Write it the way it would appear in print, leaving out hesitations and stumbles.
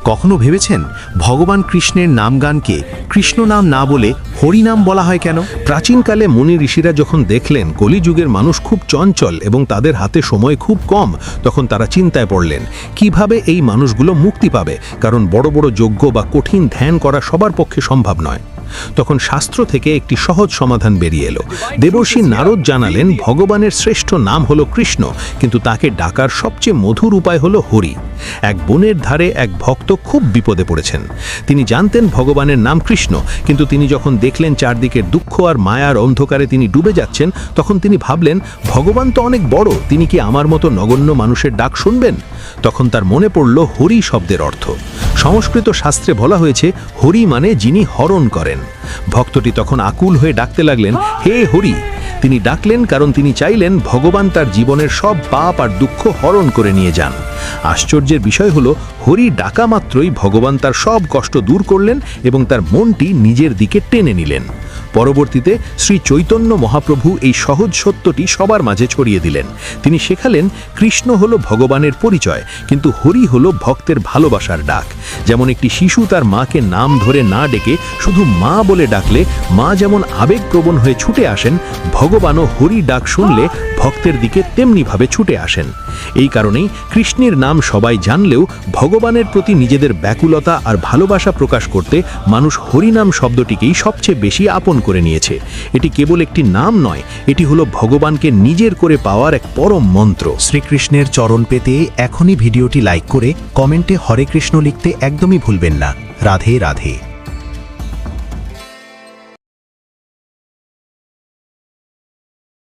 কখনো ভেবেছেন ভগবান কৃষ্ণের নামগানকে কৃষ্ণ নাম না বলে হরি নাম বলা হয় কেন? প্রাচীনকালে মুনি ঋষিরা যখন দেখলেন কলিযুগের মানুষ খুব চঞ্চল এবং তাদের হাতে সময় খুব কম, তখন তারা চিন্তায় পড়লেন কিভাবে এই মানুষগুলো মুক্তি পাবে, কারণ বড় বড় যজ্ঞ বা কঠিন ধ্যান করা সবার পক্ষে সম্ভব নয়। তখন শাস্ত্র থেকে একটি সহজ সমাধান বেরিয়ে এলো। দেবর্ষি নারদ জানালেন ভগবানের শ্রেষ্ঠ নাম হলো কৃষ্ণ, কিন্তু তাকে ডাকার সবচেয়ে মধুর উপায় হলো হরি। এক বনের ধারে এক ভক্ত খুব বিপদে পড়েছেন। তিনি জানতেন ভগবানের নাম কৃষ্ণ, কিন্তু তিনি যখন দেখলেন চারদিকের দুঃখ আর মায়ার অন্ধকারে তিনি ডুবে যাচ্ছেন, তখন তিনি ভাবলেন ভগবান তো অনেক বড়, তিনি কি আমার মতো নগণ্য মানুষের ডাক শুনবেন? তখন তার মনে পড়ল হরি শব্দের অর্থ। সংস্কৃত শাস্ত্রে বলা হয়েছে হরি মানে যিনি হরণ করেন। ভক্তটি তখন আকুল হয়ে ডাকতে লাগলেন, হে হরি। তিনি ডাকলেন কারণ তিনি চাইলেন ভগবান তার জীবনের সব পাপ আর দুঃখ হরণ করে নিয়ে যান। আশ্চর্যের বিষয় হলো হরি ডাকা মাত্রই ভগবান তার সব কষ্ট দূর করলেন এবং তার মনটি নিজের দিকে টেনে নিলেন। পরবর্তীতে শ্রী চৈতন্য মহাপ্রভু এই সহজ সত্যটি সবার মাঝে ছড়িয়ে দিলেন। তিনি শেখালেন কৃষ্ণ হলো ভগবানের পরিচয়, কিন্তু হরি হলো ভক্তের ভালোবাসার ডাক। যেমন একটি শিশু তার মাকে নাম ধরে না ডেকে শুধু মা বলে ডাকলে মা যেমন আবেগপ্রবণ হয়ে ছুটে আসেন, ভগবানও হরি ডাক শুনলে ভক্তের দিকে তেমনিভাবে ছুটে আসেন। এই কারণেই কৃষ্ণের নাম সবাই জানলেও ভগবানের প্রতি নিজেদের ব্যাকুলতা আর ভালোবাসা প্রকাশ করতে মানুষ হরিনাম শব্দটিকেই সবচেয়ে বেশি আপন করে নিয়েছে। এটি কেবল একটি নাম নয়, এটি হলো ভগবানকে নিজের করে পাওয়ার এক পরম মন্ত্র। শ্রীকৃষ্ণের চরণ পেতে এখনই ভিডিওটি লাইক করে কমেন্টে হরে কৃষ্ণ লিখতে একদমই ভুলবেন না। রাধে রাধে।